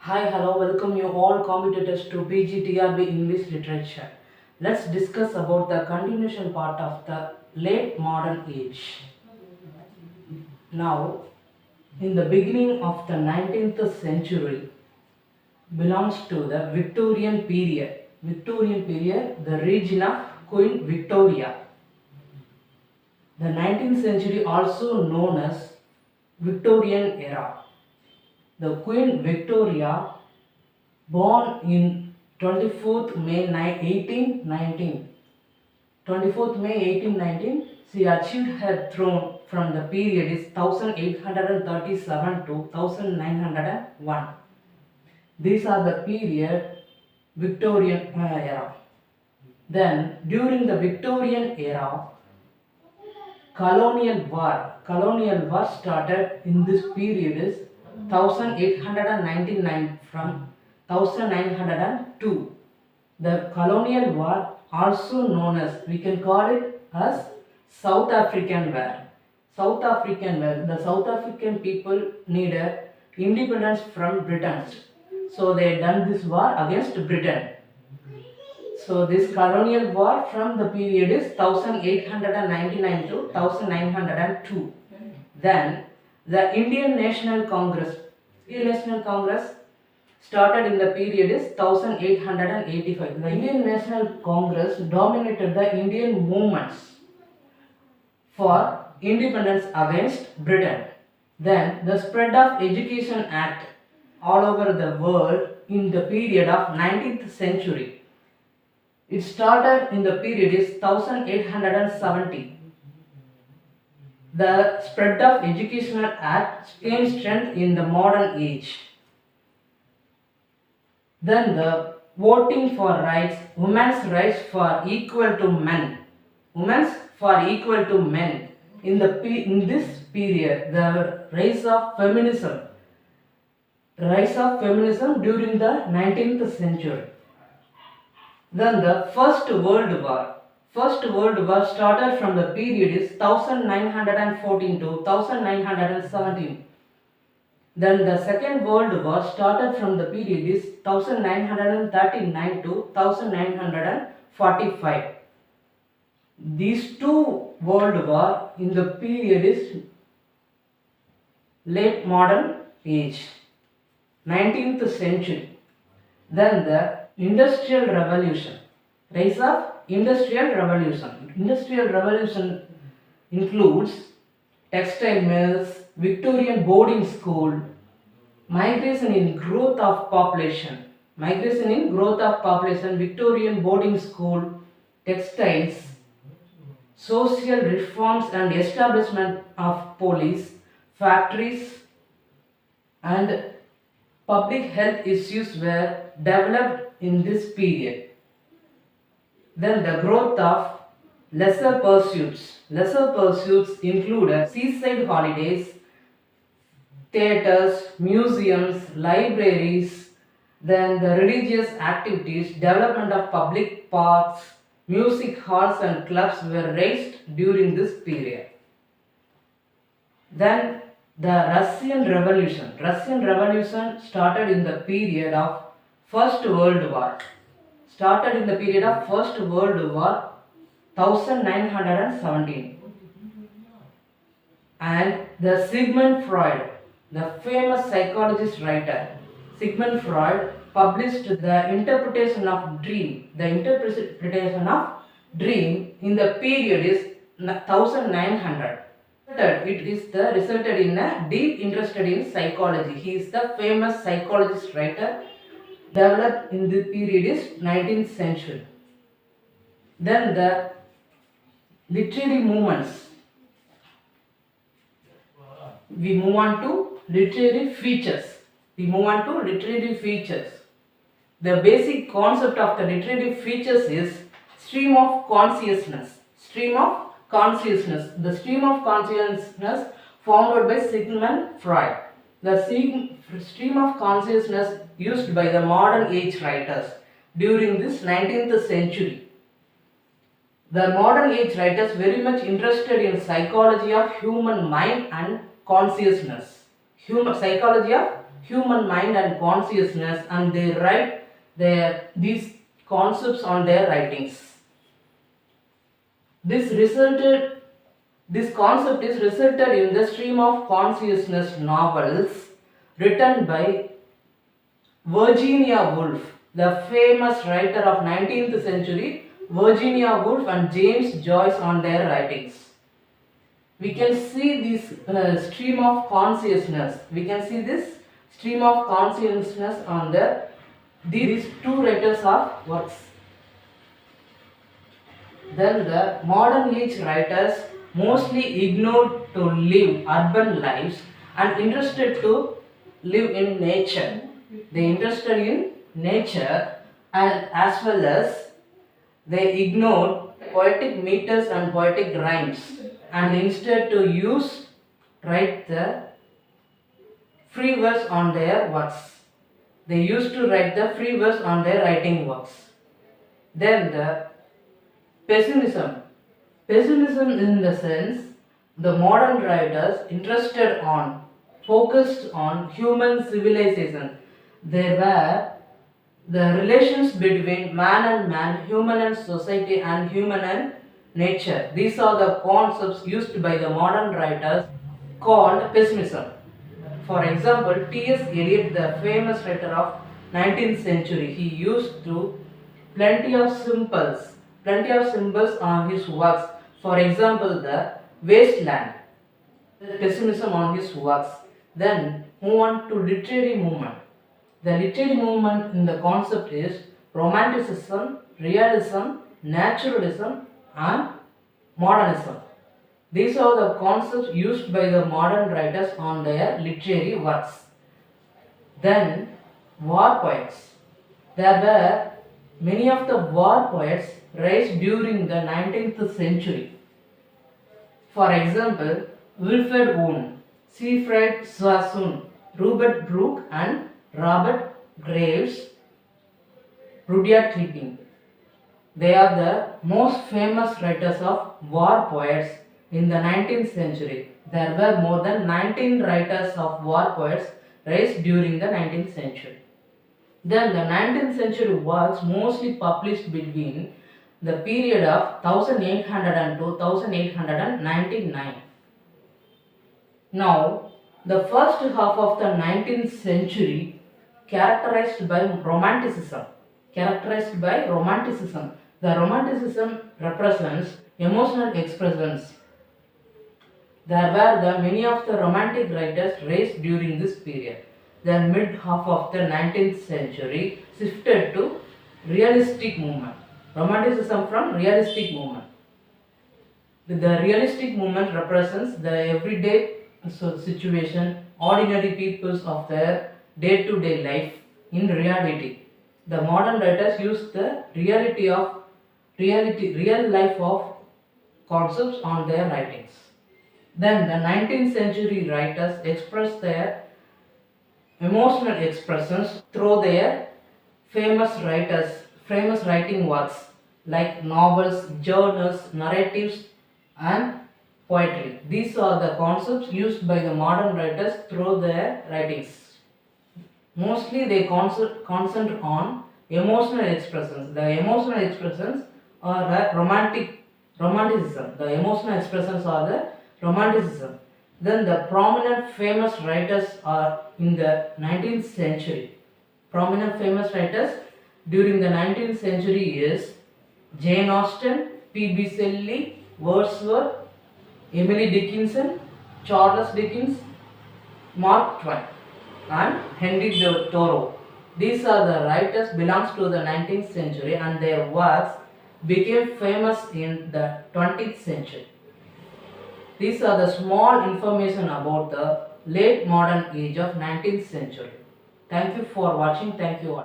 Hi, hello, welcome you all competitors to PGTRB English Literature. Let's discuss about the continuation part of the late modern age. Now, in the beginning of the 19th century belongs to the Victorian period. Victorian period, the region of Queen Victoria. The 19th century also known as Victorian era. The Queen Victoria born in 24th May 1819. 24th May 1819, she achieved her throne from the period is 1837 to 1901. These are the period Victorian era. Then during the Victorian era, colonial war started in this period is 1899 from 1902. The colonial war, also known as, we can call it as South African War. South African War, the South African people needed independence from Britain. So they done this war against Britain. So this colonial war from the period is 1899 to 1902. Then the Indian National Congress started in the period is 1885. The Indian National Congress dominated the Indian movements for independence against Britain. Then the spread of Education Act all over the world in the period of 19th century. It started in the period is 1870. The spread of Educational Act gained strength in the modern age. Then the voting for rights, women's rights for equal to men. Women's for equal to men. In this period, the rise of feminism during the 19th century. Then the First World War. First World War started from the period is 1914 to 1917. Then the Second World War started from the period is 1939 to 1945. These two world war in the period is late modern age, 19th century. Then the Industrial Revolution, rise of Industrial Revolution. Industrial Revolution includes textile mills, Victorian boarding school, migration in growth of population, Victorian boarding school, textiles, social reforms and establishment of police, factories, and public health issues were developed in this period. Then the growth of lesser pursuits. Lesser pursuits include seaside holidays, theatres, museums, libraries, then the religious activities, development of public parks, music halls and clubs were raised during this period. Then the Russian Revolution. Russian Revolution started in the period of First World War. 1917. And the Sigmund Freud, the famous psychologist writer, Sigmund Freud published the interpretation of dream. The interpretation of dream in the period is 1900. It is the resulted in a deep interest in psychology. He is the famous psychologist writer developed in the period is 19th century. Then the literary movements. We move on to literary features. The basic concept of the literary features is stream of consciousness. The stream of consciousness founded by Sigmund Freud. The stream of consciousness used by the modern age writers during this 19th century. The modern age writers very much interested in psychology of human mind and consciousness. Psychology of human mind and consciousness, and they write these concepts on their writings. This concept is resulted in the stream of consciousness novels written by Virginia Woolf, the famous writer of 19th century, Virginia Woolf and James Joyce on their writings. We can see this stream of consciousness. We can see this stream of consciousness on these two writers of works. Then the modern age writers mostly ignored to live urban lives and interested to live in nature. They interested in nature, and as well as they ignored poetic meters and poetic rhymes, and instead to write the free verse on their works. They used to write the free verse on their writing works. Then the pessimism. Pessimism in the sense the modern writers focused on human civilization. There were the relations between man and man, human and society, and human and nature. These are the concepts used by the modern writers called pessimism. For example, T.S. Eliot, the famous writer of 19th century, he used to plenty of symbols on his works. For example, the wasteland, pessimism on his works. Then move on to literary movement. The literary movement in the concept is romanticism, realism, naturalism, and modernism. These are the concepts used by the modern writers on their literary works. Then war poets. There were many of the war poets raised during the 19th century. For example, Wilfred Owen, Siegfried Sassoon, Robert Brooke, and Robert Graves, Rudyard Kipling. They are the most famous writers of war poets in the 19th century. There were more than 19 writers of war poets raised during the 19th century. Then the 19th century works mostly published between the period of 1800 to 1899. Now, the first half of the 19th century characterized by romanticism. The romanticism represents emotional expressions. There were many of the romantic writers raised during this period. The mid half of the 19th century shifted to realistic movement. Romanticism from realistic movement. The realistic movement represents the everyday situation, ordinary peoples of their day-to-day life in reality. The modern writers use the real life of concepts on their writings. Then the 19th century writers express their emotional expressions through their famous writing works like novels, journals, narratives, and poetry. These are the concepts used by the modern writers through their writings. Mostly they concentrate on emotional expressions. The emotional expressions are the romanticism. The emotional expressions are the romanticism. Then the prominent famous writers are in the 19th century. Prominent famous writers during the 19th century is Jane Austen, P.B. Shelley, Wordsworth, Emily Dickinson, Charles Dickens, Mark Twain, and Henry Thoreau. These are the writers belongs to the 19th century, and their works became famous in the 20th century. These are the small information about the late modern age of 19th century. Thank you for watching. Thank you all.